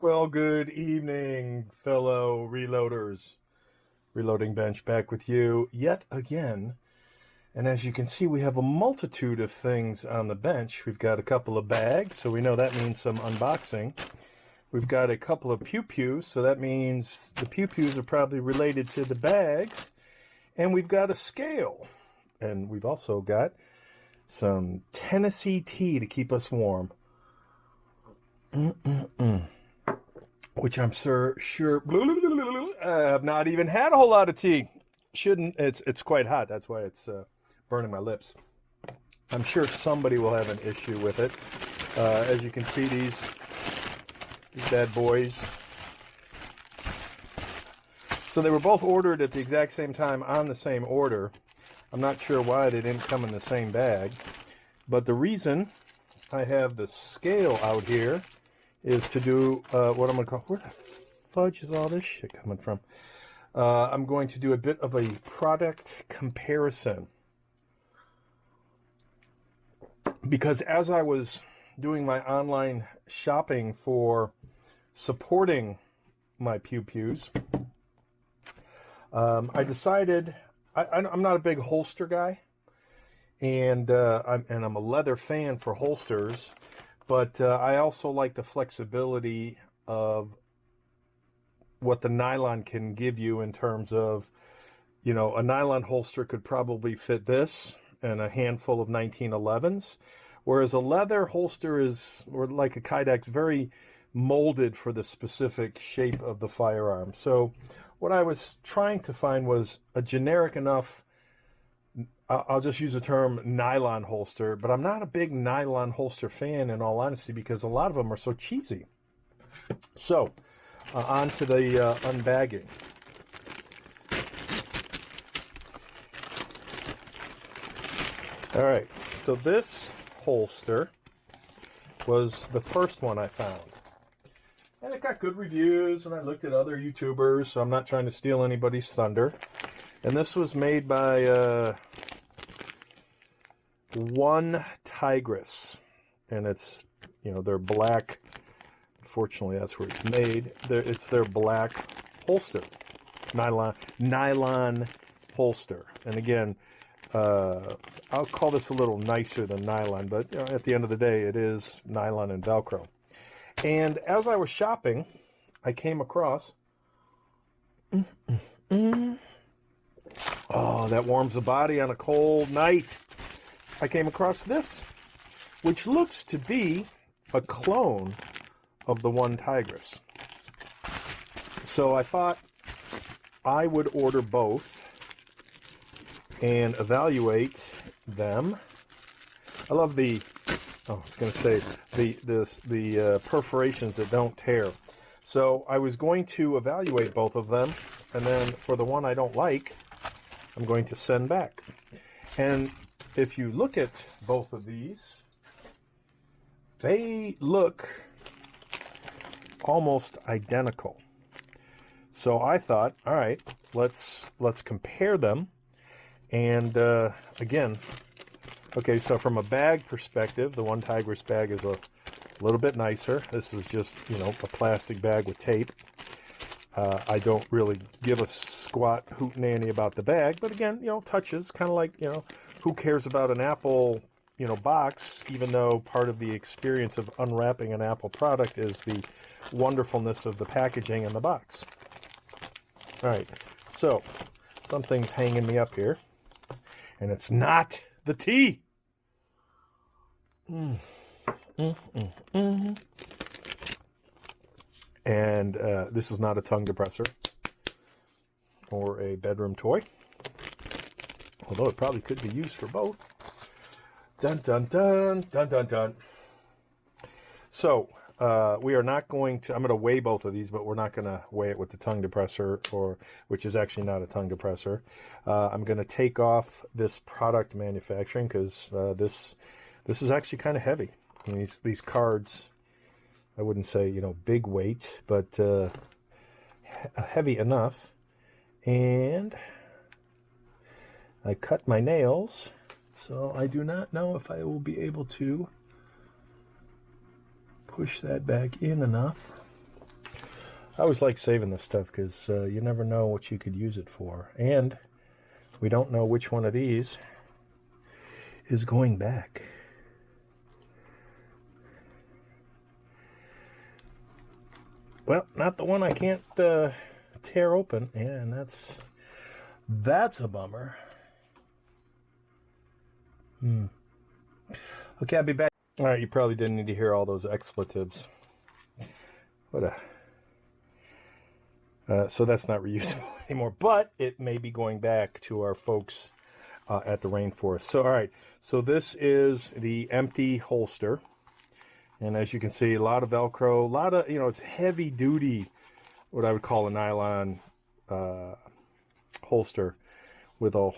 Well, good evening, fellow reloaders. Reloading Bench back with you yet again. And as you can see, we have a multitude of things on the bench. We've got a couple of bags, so we know that means some unboxing. We've got a couple of pews, so that means the pews are probably related to the bags. And we've got a scale. And we've also got some Tennessee tea to keep us warm. Which I'm sure I have not even had a whole lot of tea. Shouldn't. It's quite hot. That's why it's burning my lips. I'm sure somebody will have an issue with it. As you can see, these bad boys. So they were both ordered at the exact same time on the same order. I'm not sure why they didn't come in the same bag. But the reason I have the scale out here is to do what I'm going to call, where the fudge is all this shit coming from? I'm going to do a bit of a product comparison. Because as I was doing my online shopping for supporting my pews, I decided, I'm not a big holster guy, and I'm a leather fan for holsters. But I also like the flexibility of what the nylon can give you in terms of, you know, a nylon holster could probably fit this and a handful of 1911s, whereas a leather holster is, or like a Kydex, very molded for the specific shape of the firearm. So what I was trying to find was a generic enough, I'll just use the term nylon holster, but I'm not a big nylon holster fan in all honesty because a lot of them are so cheesy. So, on to the unbagging. All right, so this holster was the first one I found. And it got good reviews, and I looked at other YouTubers, so I'm not trying to steal anybody's thunder. And this was made by one Tigris, and it's, you know, they're black. Fortunately, that's where it's made. It's their black holster, nylon holster. And again, I'll call this a little nicer than nylon, but you know, at the end of the day, it is nylon and Velcro. And as I was shopping, I came across. Oh, that warms the body on a cold night. I came across this, which looks to be a clone of the one Tigris. So I thought I would order both and evaluate them. I love the, I was going to say, the perforations that don't tear. So I was going to evaluate both of them, and then for the one I don't like, I'm going to send back. And if you look at both of these, they look almost identical. So I thought, all right, let's compare them. And again, okay, so from a bag perspective, the one Tigris bag is a little bit nicer. This is just, you know, a plastic bag with tape. I don't really give a squat hootenanny about the bag, but again, you know, touches, kind of like, you know, who cares about an Apple, you know, box, even though part of the experience of unwrapping an Apple product is the wonderfulness of the packaging and the box. All right, so something's hanging me up here, and it's not the tea. And this is not a tongue depressor or a bedroom toy, although it probably could be used for both. Dun, dun, dun, dun, dun, dun. So we are not going to, I'm going to weigh both of these, but we're not going to weigh it with the tongue depressor, or which is actually not a tongue depressor. I'm going to take off this product manufacturing because this is actually kind of heavy. I mean, these cards, I wouldn't say, you know, big weight, but heavy enough. And I cut my nails, so I do not know if I will be able to push that back in enough. I always like saving this stuff because you never know what you could use it for. And we don't know which one of these is going back. Well, not the one I can't tear open. Yeah, and that's a bummer. Okay, I'll be back. All right, you probably didn't need to hear all those expletives. What a... so that's not reusable anymore, but it may be going back to our folks at the rainforest. So, all right, so this is the empty holster. And as you can see, a lot of Velcro, a lot of, it's heavy duty, what I would call a nylon holster with a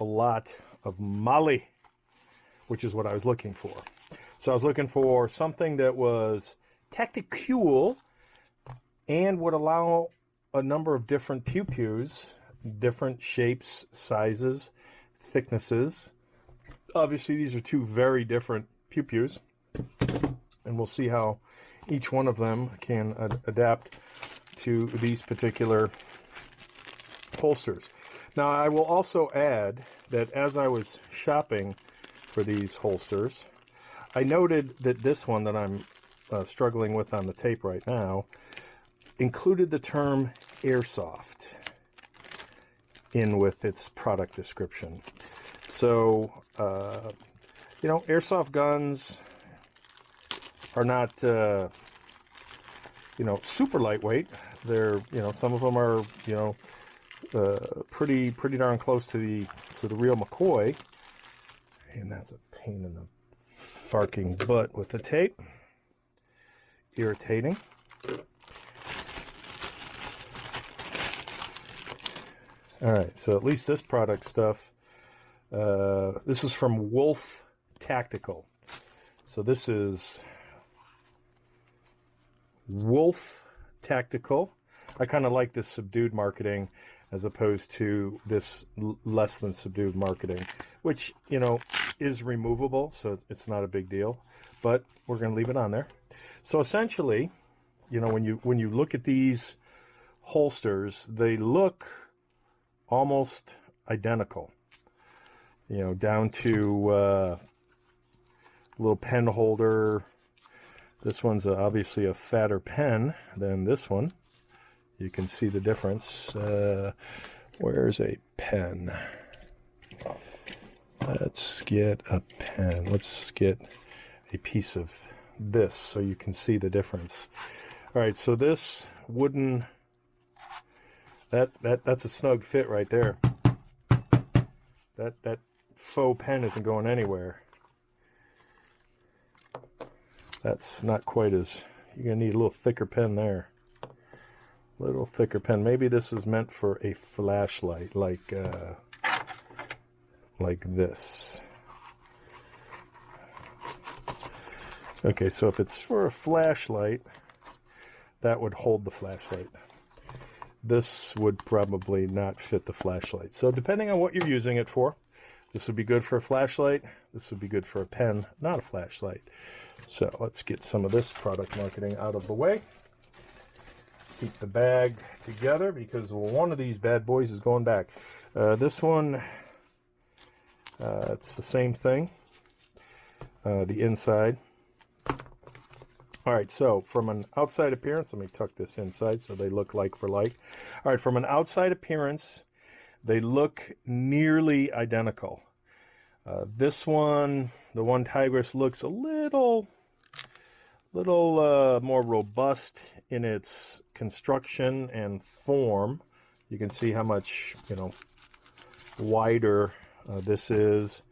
lot of molly, which is what I was looking for. So I was looking for something that was Tacti-cool and would allow a number of different pews, different shapes, sizes, thicknesses. Obviously, these are two very different pews, and we'll see how each one of them can adapt to these particular holsters. Now, I will also add that as I was shopping for these holsters, I noted that this one that I'm struggling with on the tape right now included the term airsoft in with its product description. So, airsoft guns are not, super lightweight. They're, some of them are, pretty darn close to the real McCoy. And that's a pain in the farking butt with the tape. Irritating. All right, so at least this product stuff, this is from Wolf Tactical. So this is Wolf Tactical. I kind of like this subdued marketing as opposed to this less than subdued marketing, which, is removable, so it's not a big deal, but we're going to leave it on there. So essentially, when you look at these holsters, they look almost identical, down to a little pen holder. This one's obviously a fatter pen than this one. You can see the difference. Where's a pen? Let's get a pen. Let's get a piece of this so you can see the difference. All right, so this wooden, that's a snug fit right there. That faux pen isn't going anywhere. That's not quite as, you're gonna need a little thicker pen there. A little thicker pen. Maybe this is meant for a flashlight, like this. Okay, so if it's for a flashlight, that would hold the flashlight. This would probably not fit the flashlight. So depending on what you're using it for, this would be good for a flashlight. This would be good for a pen, not a flashlight. So let's get some of this product marketing out of the way. Keep the bag together because one of these bad boys is going back. This one, it's the same thing. The inside. All right, so from an outside appearance, let me tuck this inside so they look like for like. All right, from an outside appearance, they look nearly identical. This one, the one Tigris, looks a little more robust in its construction and form. You can see how much, wider this is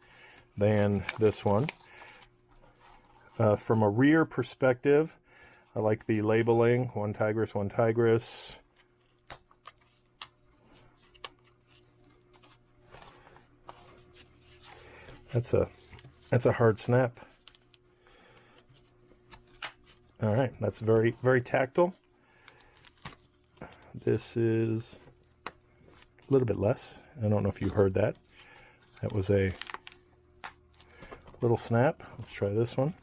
than this one. From a rear perspective, I like the labeling, one Tigris, one Tigris. That's a hard snap. All right, that's very, very tactile. This is a little bit less. I don't know if you heard that. That was a little snap. Let's try this one.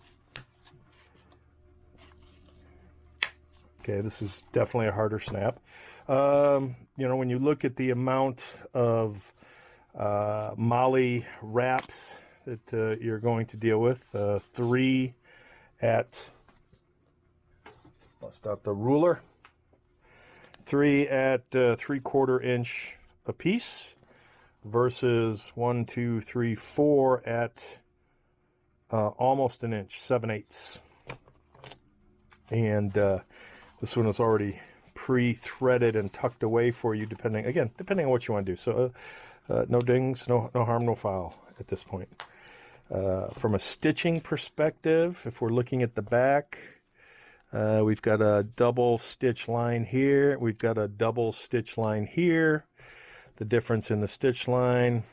Okay, this is definitely a harder snap. You know, when you look at the amount of moly wraps that you're going to deal with, 3 at, bust out the ruler, 3 at 3/4 inch a piece versus 1, 2, 3, 4 at almost an inch, 7/8. And this one is already pre-threaded and tucked away for you, depending on what you want to do. So no dings, no harm, no foul at this point. From a stitching perspective, if we're looking at the back, we've got a double stitch line here. We've got a double stitch line here. The difference in the stitch line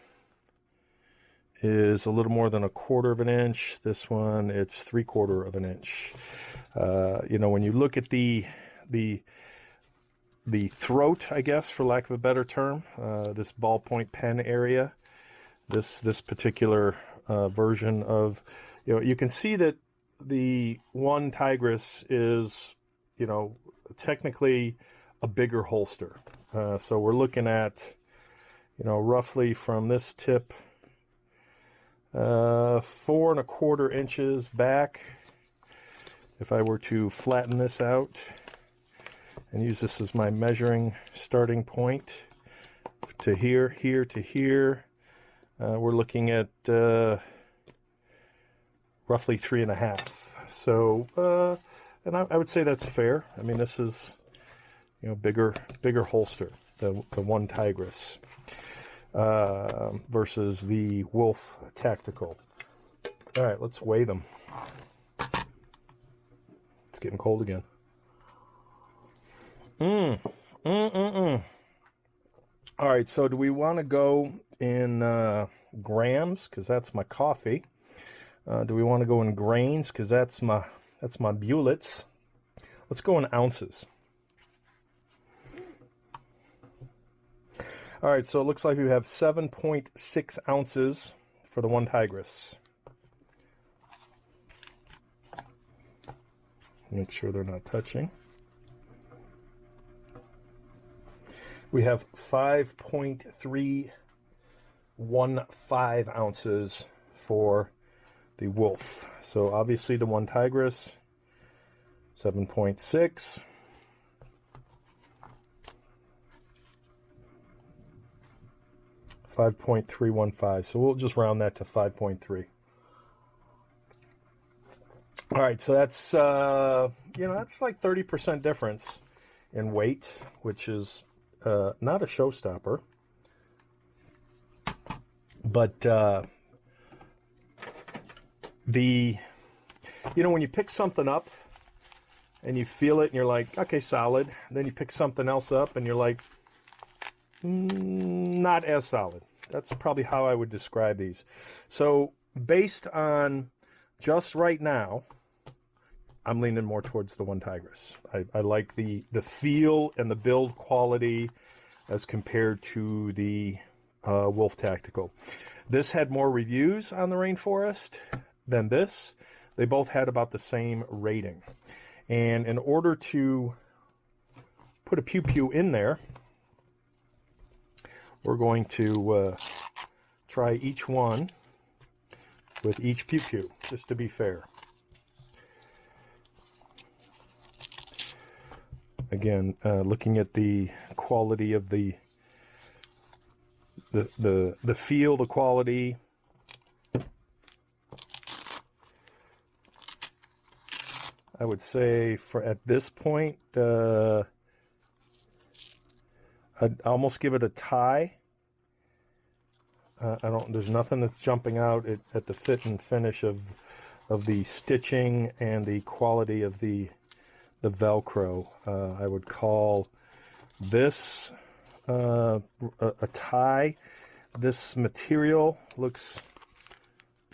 is a little more than 1/4 of an inch. This one, it's 3/4 of an inch. You know, when you look at the throat, I guess, for lack of a better term, this ballpoint pen area, this particular version of, you know, you can see that the one Tigris is, you know, technically a bigger holster. So we're looking at, you know, roughly from this tip, 4 1/4 inches back. If I were to flatten this out and use this as my measuring starting point to here, here to here, we're looking at roughly 3.5. So, and I would say that's fair. I mean, this is, you know, bigger holster, the one Tigris, versus the Wolf Tacti-cool. All right, let's weigh them. It's getting cold again. All right, so do we want to go in grams, because that's my coffee? Do we want to go in grains, because that's my bullets? Let's go in ounces. All right, so it looks like we have 7.6 ounces for the one Tigris. Make sure they're not touching. We have 5.315 ounces for the Wolf. So obviously the one Tigris, 7.6. $5.315. So we'll just round that to 5.3. All right, so that's you know, that's like 30% difference in weight, which is not a showstopper. But you know, when you pick something up and you feel it and you're like, okay, solid. Then you pick something else up and you're like, not as solid. That's probably how I would describe these. So based on just right now, I'm leaning more towards the one Tigris. I like the feel and the build quality as compared to the Wolf Tacti-cool. This had more reviews on the Rainforest than this. They both had about the same rating. And in order to put a pew in there, we're going to try each one with each pew, just to be fair. Again, looking at the quality of the feel, the quality. I would say at this point, I'd almost give it a tie. There's nothing that's jumping out at the fit and finish of the stitching and the quality of the Velcro. I would call this a tie. This material looks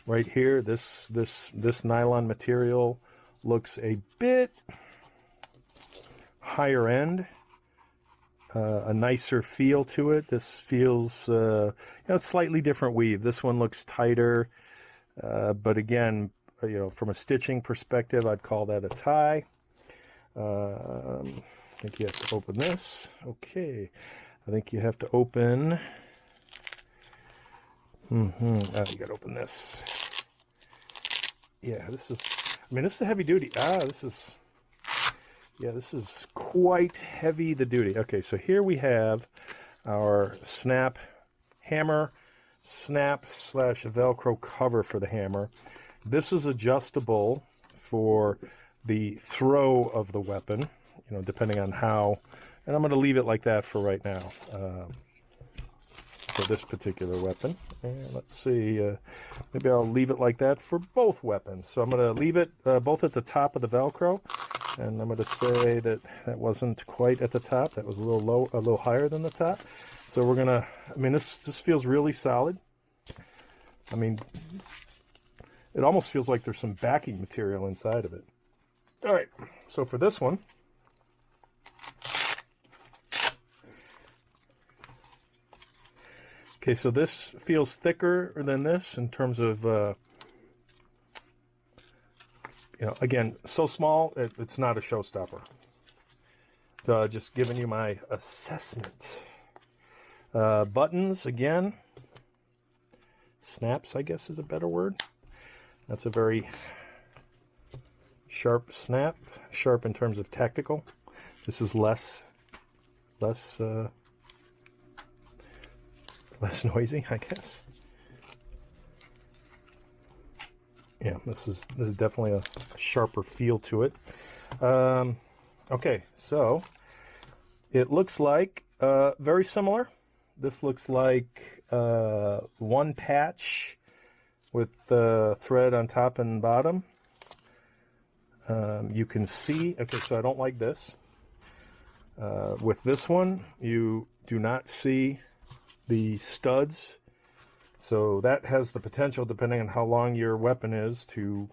right here. This nylon material looks a bit higher end, a nicer feel to it. This feels, you know, it's slightly different weave. This one looks tighter, but again, you know, from a stitching perspective, I'd call that a tie. I think you have to open this. Okay. I think you have to open... you gotta open this. Yeah, this is... I mean, this is a heavy duty. This is... Yeah, this is quite heavy the duty. Okay, so here we have our snap hammer, snap / Velcro cover for the hammer. This is adjustable for the throw of the weapon, you know, depending on how, and I'm going to leave it like that for right now, for this particular weapon. And let's see, maybe I'll leave it like that for both weapons. So I'm going to leave it both at the top of the Velcro, and I'm going to say that that wasn't quite at the top. That was a little low, a little higher than the top. So we're going to, I mean, this feels really solid. I mean, it almost feels like there's some backing material inside of it. All right, so for this one, okay, so this feels thicker than this in terms of, you know, again, so small, it's not a showstopper. So just giving you my assessment. Buttons, again, snaps, I guess is a better word. That's a very sharp snap, sharp in terms of tactical. This is less noisy, I guess. Yeah, this is definitely a sharper feel to it. Okay, so it looks like very similar. This looks like one patch with the thread on top and bottom. You can see, okay, so I don't like this. With this one, you do not see the studs. So that has the potential, depending on how long your weapon is, to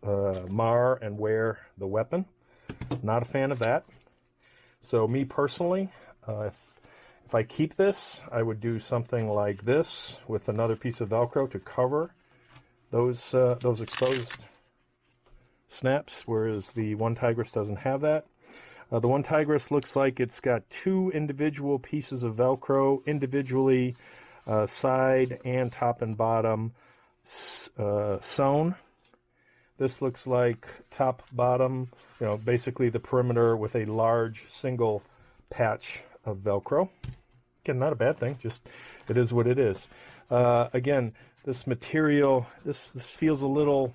mar and wear the weapon. Not a fan of that. So me personally, if I keep this, I would do something like this with another piece of Velcro to cover those exposed snaps, whereas the one Tigris doesn't have that. The one Tigris looks like it's got two individual pieces of Velcro, individually side and top and bottom sewn. This looks like top, bottom, you know, basically the perimeter with a large single patch of Velcro. Again, not a bad thing, just it is what it is. Again, this material, this feels a little,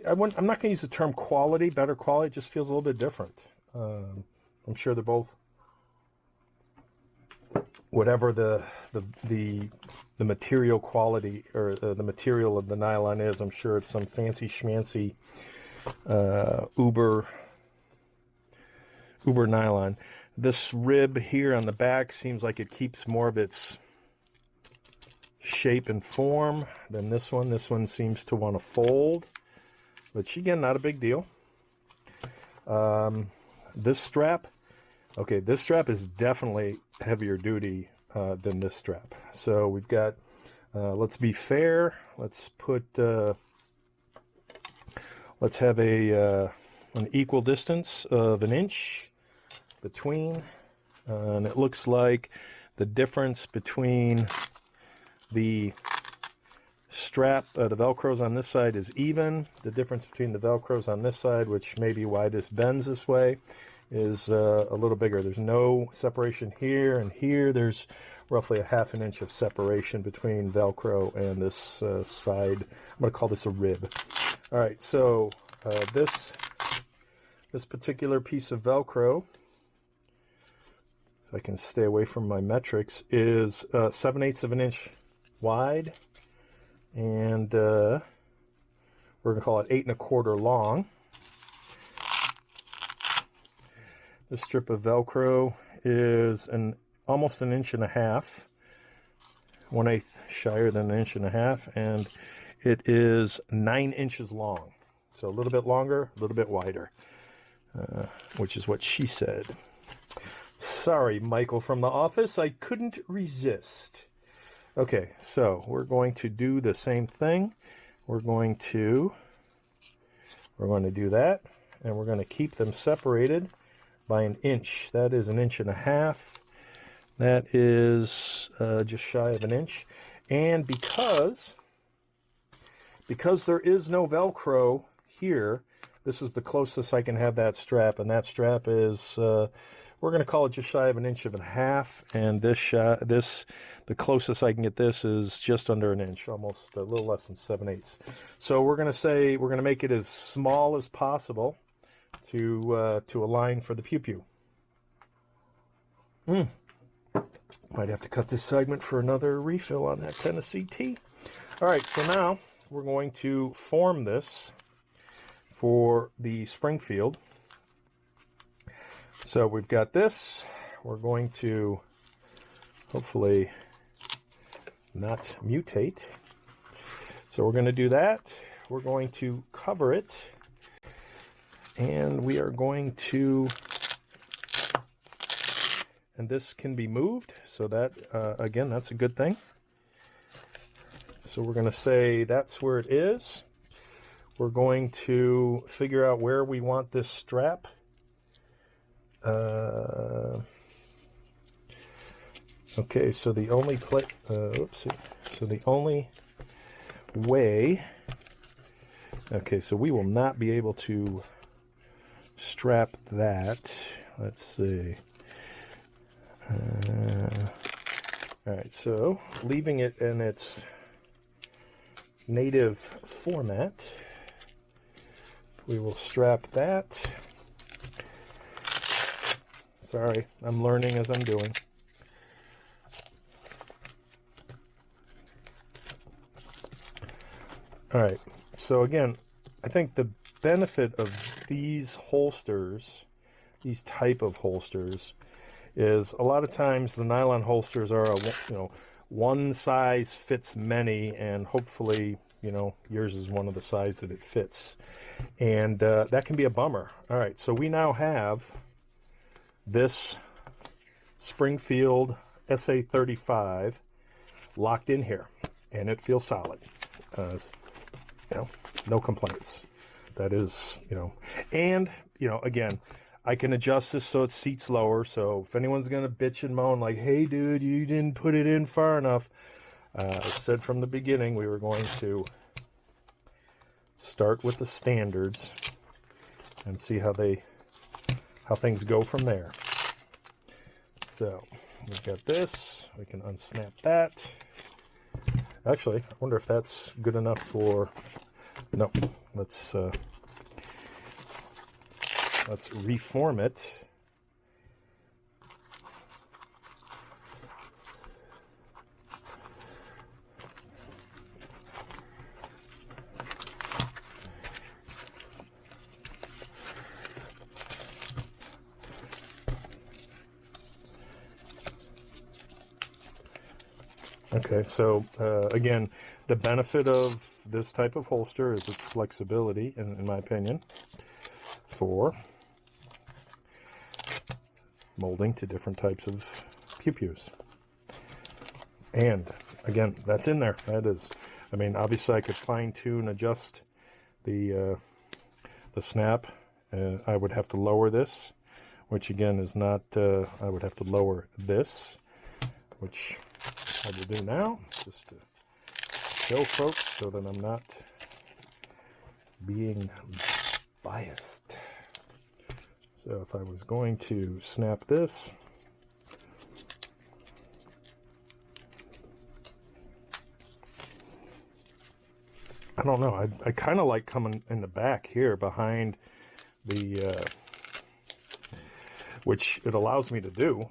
I'm not going to use the term quality, better quality, it just feels a little bit different. I'm sure they're both, whatever the material quality or the material of the nylon is, I'm sure it's some fancy schmancy uber nylon. This rib here on the back seems like it keeps more of its shape and form than this one. This one seems to want to fold, which again, not a big deal. This strap, okay, this strap is definitely heavier duty than this strap. So we've got, let's be fair, let's put, let's have an equal distance of 1 inch between, and it looks like the difference between the strap, the Velcros on this side is even. The difference between the Velcros on this side, which may be why this bends this way, is a little bigger. There's no separation here, and here there's roughly a ½ inch of separation between Velcro and this side. I'm going to call this a rib. All right, so this particular piece of Velcro, if I can stay away from my metrics, is 7/8 of an inch wide, and we're going to call it 8 1/4 long. This strip of Velcro is almost 1.5 inches, 1/8 shyer than 1.5 inches, and it is 9 inches long. So a little bit longer, a little bit wider, which is what she said. Sorry, Michael from the office, I couldn't resist. Okay, so we're going to do the same thing. We're going to do that, and we're going to keep them separated by 1 inch. That is 1.5 inches. That is just shy of 1 inch. And because there is no Velcro here, this is the closest I can have that strap, and that strap is, we're going to call it just shy of 1.5 inches, and the closest I can get this is just under 1 inch, almost a little less than 7/8. So we're going to make it as small as possible to align for the pew. Might have to cut this segment for another refill on that Tennessee tea. All right, so now we're going to form this for the Springfield. So we've got this. We're going to hopefully not mutate. So we're going to do that. We're going to cover it, and we are going to, and this can be moved, so that again, that's a good thing. So we're going to say that's where it is. We're going to figure out where we want this strap. Okay, so the only so the only way, okay, so we will not be able to strap that. Let's see. All right, so leaving it in its native format, we will strap that. Sorry, I'm learning as I'm doing. All right, so again, I think the benefit of these holsters, these type of holsters, is a lot of times the nylon holsters are one size fits many, and hopefully, yours is one of the size that it fits, and that can be a bummer. All right, so we now have this Springfield SA35 locked in here, and it feels solid. No complaints. That is, and again, I can adjust this so it seats lower. So if anyone's gonna bitch and moan like, "Hey, dude, you didn't put it in far enough," I said from the beginning we were going to start with the standards and see how things go from there. So we've got this. We can unsnap that. Actually, I wonder if that's good enough for. No, let's reform it. Okay, so again, the benefit of this type of holster is its flexibility, in my opinion, for molding to different types of pews. And again, that's in there. That is, obviously I could fine-tune, adjust the snap. I would have to lower this, which again is not, I would have to lower this, which I will do now, just to show folks so that I'm not being biased. So if I was going to snap this, I don't know, I kind of like coming in the back here behind the, which it allows me to do.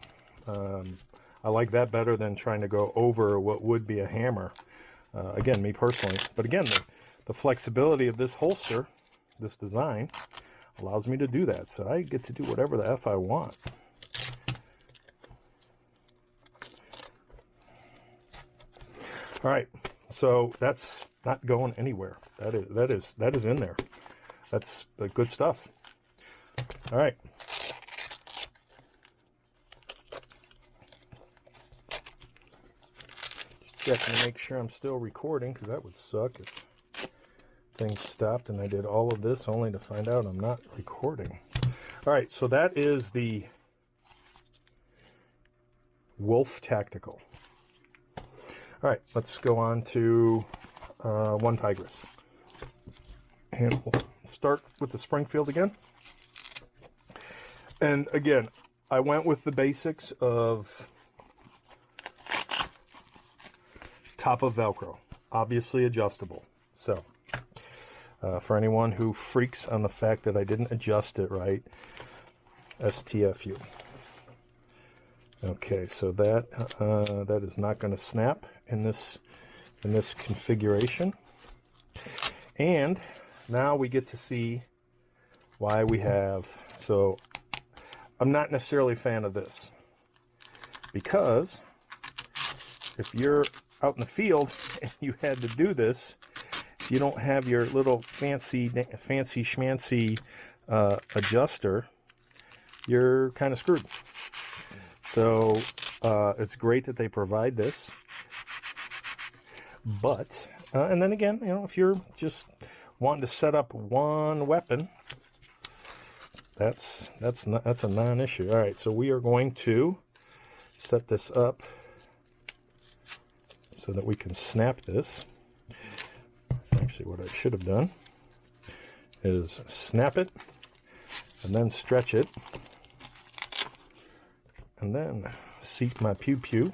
I like that better than trying to go over what would be a hammer. Again, me personally. But again, the flexibility of this holster, this design, allows me to do that. So I get to do whatever the F I want. All right, so that's not going anywhere. That is in there. That's the good stuff. All right. Checking to make sure I'm still recording, because that would suck if thing stopped, and I did all of this only to find out I'm not recording. All right, so that is the Wolf Tactical. All right, let's go on to one Tigris. And we'll start with the Springfield again. And again, I went with the basics of top of Velcro, obviously adjustable. So for anyone who freaks on the fact that I didn't adjust it right, STFU. Okay, so that is not going to snap in this configuration. And now we get to see why we have, so I'm not necessarily a fan of this, because if you're out in the field and you had to do this, if you don't have your little fancy schmancy adjuster, you're kind of screwed. So it's great that they provide this, but and then again, you know, if you're just wanting to set up one weapon, that's a non-issue. All right, so we are going to set this up so that we can snap this. Actually, what I should have done is snap it and then stretch it, and then seat my pew.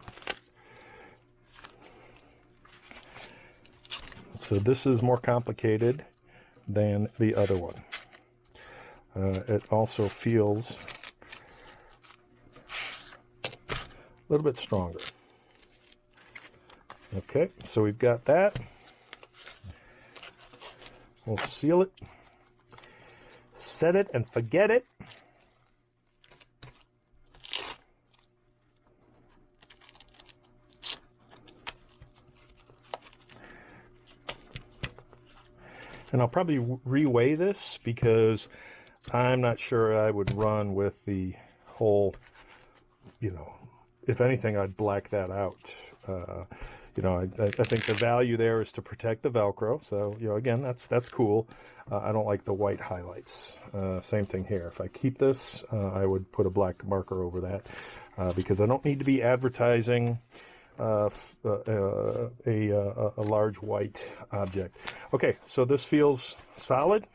So this is more complicated than the other one. It also feels a little bit stronger. Okay, so we've got that. We'll seal it, set it, and forget it. And I'll probably reweigh this because I'm not sure I would run with the whole, you know, if anything, I'd black that out. You know, I think the value there is to protect the Velcro. So, you know, again, that's cool. I don't like the white highlights. Same thing here. If I keep this, I would put a black marker over that because I don't need to be advertising a large white object. Okay, so this feels solid.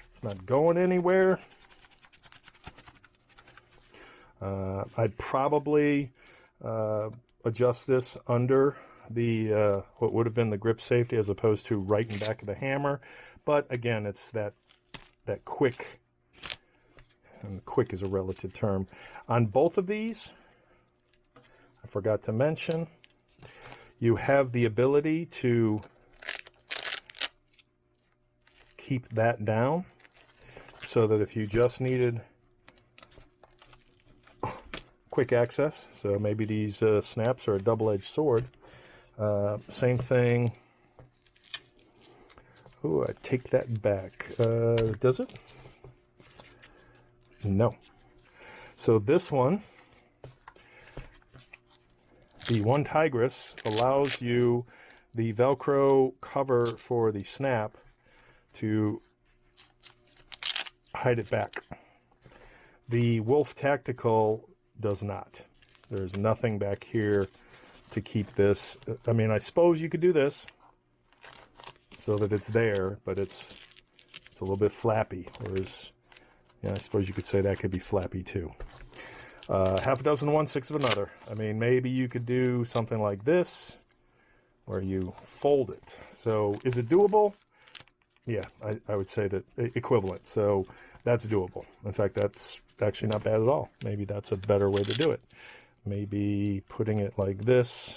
It's not going anywhere. I'd probably adjust this under the what would have been the grip safety as opposed to right in back of the hammer. But again, it's that quick, and quick is a relative term. On both of these, I forgot to mention, you have the ability to keep that down so that if you just needed quick access, so maybe these snaps are a double-edged sword. Same thing. Oh, I take that back. Does it? No. So this one, the one Tigris, allows you the Velcro cover for the snap to hide it back. The Wolf Tactical does not. There's nothing back here to keep this. I mean, I suppose you could do this so that it's there, but it's a little bit flappy. Whereas, yeah, I suppose you could say that could be flappy too. Half a dozen one, six of another. I mean, maybe you could do something like this where you fold it. So is it doable? Yeah, I would say that equivalent. So that's doable. In fact, that's actually not bad at all. Maybe that's a better way to do it. Maybe putting it like this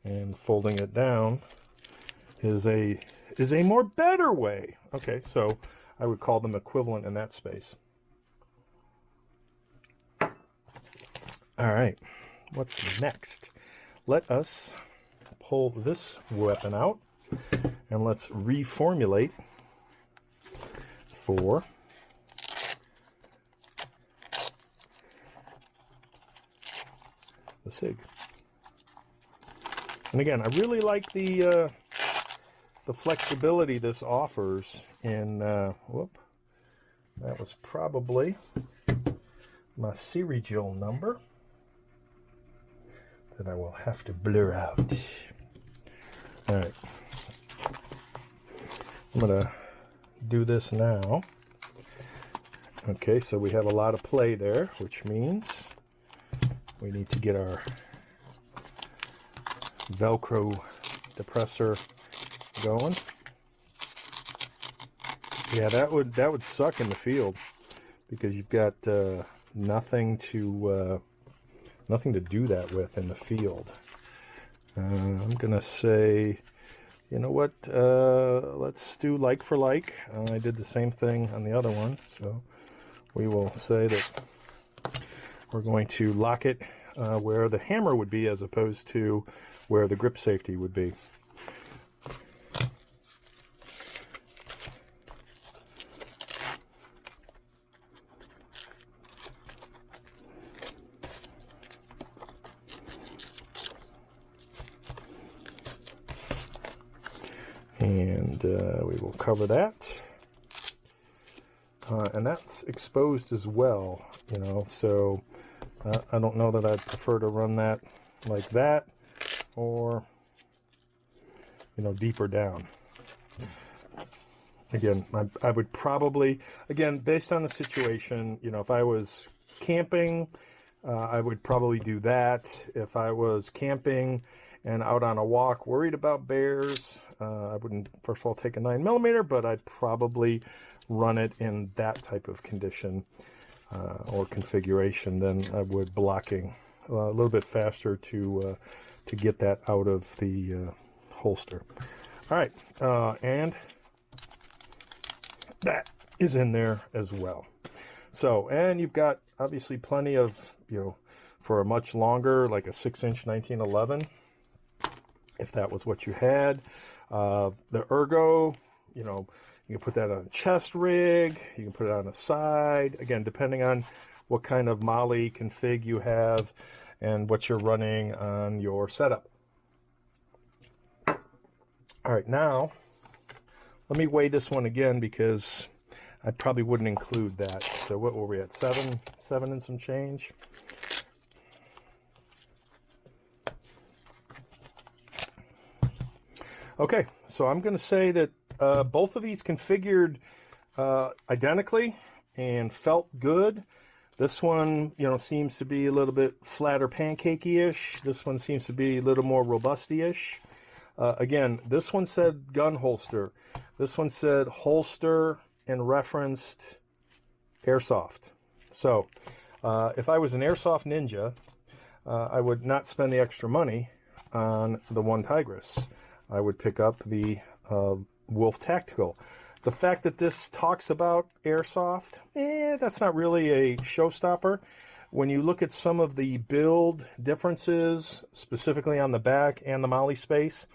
and folding it down is a more better way. Okay, so I would call them equivalent in that space. All right, what's next? Let us pull this weapon out and let's reformulate for the SIG. And again, I really like the the flexibility this offers in, whoop, that was probably my serial number that I will have to blur out. All right, I'm gonna do this now. Okay, so we have a lot of play there, which means we need to get our Velcro depressor going. Yeah, that would suck in the field because you've got nothing to do that with in the field. I'm gonna say, you know what? Let's do like for like. I did the same thing on the other one, so we will say that we're going to lock it where the hammer would be as opposed to where the grip safety would be. And we will cover that. And that's exposed as well, you know, so I don't know that I'd prefer to run that like that or, you know, deeper down. Again, I would probably, again, based on the situation, you know, if I was camping, I would probably do that. If I was camping and out on a walk worried about bears, I wouldn't, first of all, take a 9mm, but I'd probably run it in that type of condition or configuration than I would blocking a little bit faster to get that out of the holster. All right, and that is in there as well. So, and you've got obviously plenty of, you know, for a much longer, like a 6-inch 1911, if that was what you had. The ergo, you know, you can put that on a chest rig, you can put it on a side, again, depending on what kind of MOLLE config you have and what you're running on your setup. All right, now, let me weigh this one again because I probably wouldn't include that. So what were we at, 7 and some change? Okay, so I'm going to say that both of these configured identically and felt good. This one, you know, seems to be a little bit flatter pancakey-ish. This one seems to be a little more robusty-ish. Again, this one said gun holster. This one said holster and referenced airsoft. So if I was an airsoft ninja, I would not spend the extra money on the one Tigris. I would pick up the Wolf Tacti-cool. The fact that this talks about airsoft, that's not really a showstopper. When you look at some of the build differences, specifically on the back and the MOLLE space,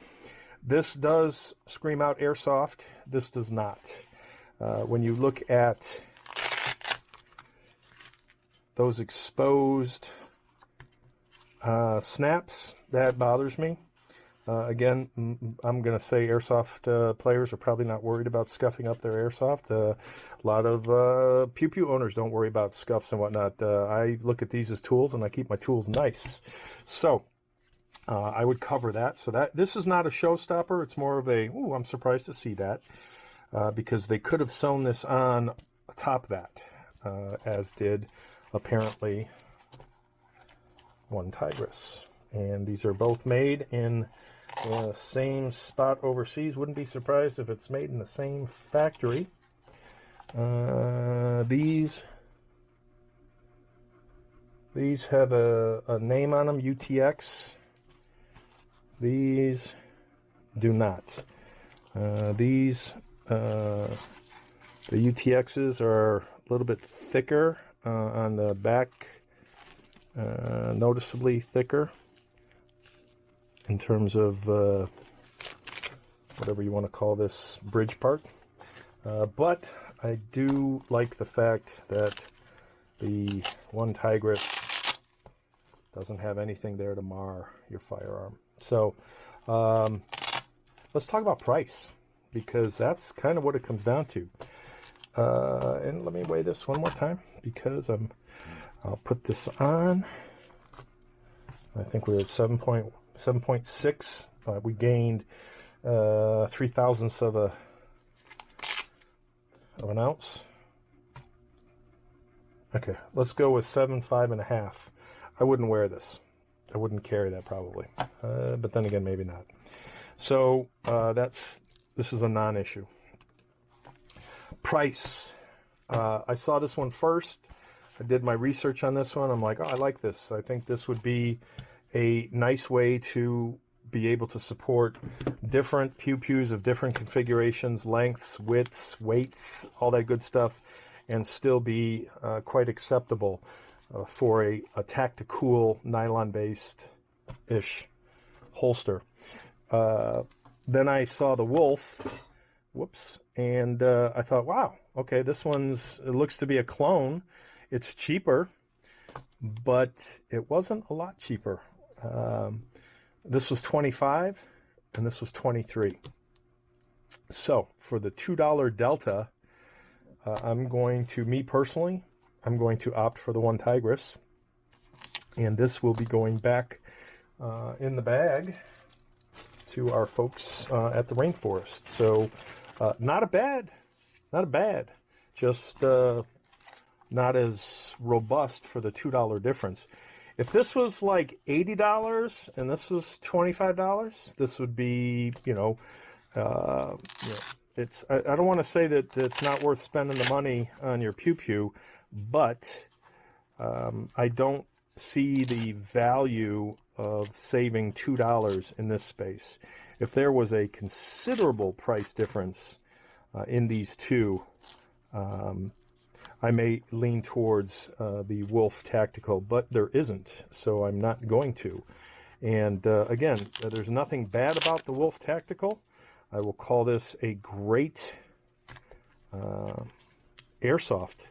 this does scream out airsoft. This does not. When you look at those exposed snaps, that bothers me. Again, I'm going to say airsoft players are probably not worried about scuffing up their airsoft. A lot of pew owners don't worry about scuffs and whatnot. I look at these as tools, and I keep my tools nice. So I would cover that. So that this is not a showstopper. It's more of a, ooh, I'm surprised to see that, because they could have sewn this on top of that, as did apparently one Tigris. And these are both made in the same spot overseas. Wouldn't be surprised if it's made in the same factory. These have a name on them, UTX. These do not. The UTXs are a little bit thicker on the back, noticeably thicker in terms of whatever you want to call this bridge part. But I do like the fact that the one Tigris doesn't have anything there to mar your firearm. So let's talk about price. because that's kind of what it comes down to. And let me weigh this one more time, because I'll put this on. I think we're at 7.6. We gained 0.03 of an ounce. Okay, let's go with 5.5. I wouldn't wear this. I wouldn't carry that probably, but then again, maybe not. So this is a non-issue. Price. I saw this one first. I did my research on this one. I'm like, oh, I like this. I think this would be a nice way to be able to support different pews of different configurations, lengths, widths, weights, all that good stuff, and still be quite acceptable for a Tacti-cool nylon-based-ish holster. Then I saw the Wolf, and I thought, wow, okay, this it looks to be a clone. It's cheaper, but it wasn't a lot cheaper. This was $25, and this was $23. So for the $2 delta, me personally, I'm going to opt for the one Tigris, and this will be going back in the bag to our folks at the rainforest. So not a bad, just not as robust for the $2 difference. If this was like $80 and this was $25, this would be, it's. I don't want to say that it's not worth spending the money on your pew, but I don't see the value of saving $2 in this space. If there was a considerable price difference in these two, I may lean towards the Wolf Tactical, but there isn't, so I'm not going to. And again, there's nothing bad about the Wolf Tactical. I will call this a great airsoft.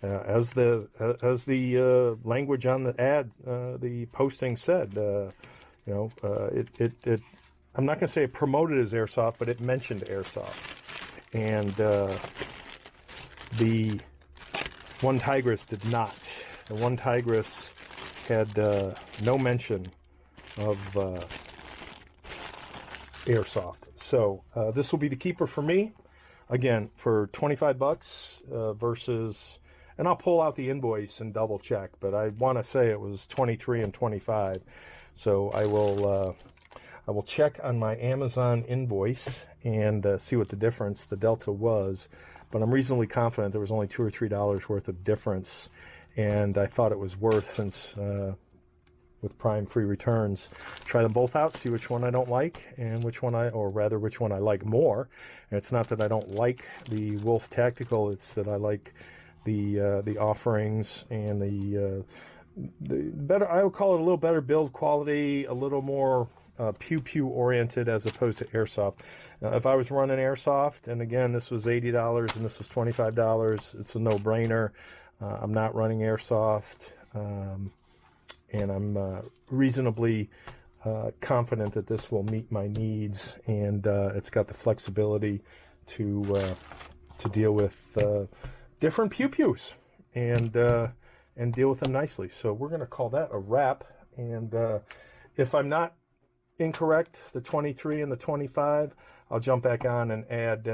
As the language on the ad, the posting said, I'm not going to say it promoted as airsoft, but it mentioned airsoft. And the one Tigris did not. The one Tigris had no mention of airsoft. So this will be the keeper for me. Again, for $25 versus, and I'll pull out the invoice and double check, but I want to say it was 23 and 25. So I will check on my Amazon invoice and see what the difference, the delta was. But I'm reasonably confident there was only $2 or $3 worth of difference, and I thought it was worth, since with Prime free returns, try them both out, see which one I don't like, and which one which one I like more. And it's not that I don't like the Wolf Tactical; it's that I like the offerings and the better. I would call it a little better build quality, a little more pew oriented as opposed to airsoft. Now, if I was running airsoft, and again this was $80 and this was $25, it's a no-brainer. I'm not running airsoft, and I'm reasonably confident that this will meet my needs, and it's got the flexibility to deal with different pews and deal with them nicely. So we're going to call that a wrap. And if I'm not incorrect, the 23 and the 25, I'll jump back on and add,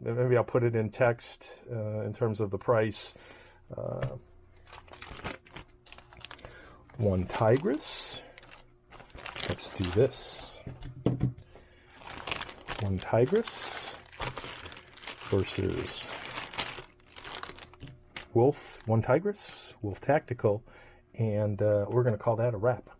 maybe I'll put it in text in terms of the price. One Tigris. Let's do this. One Tigris versus Wolf. One Tigris, Wolf Tactical, and we're going to call that a wrap.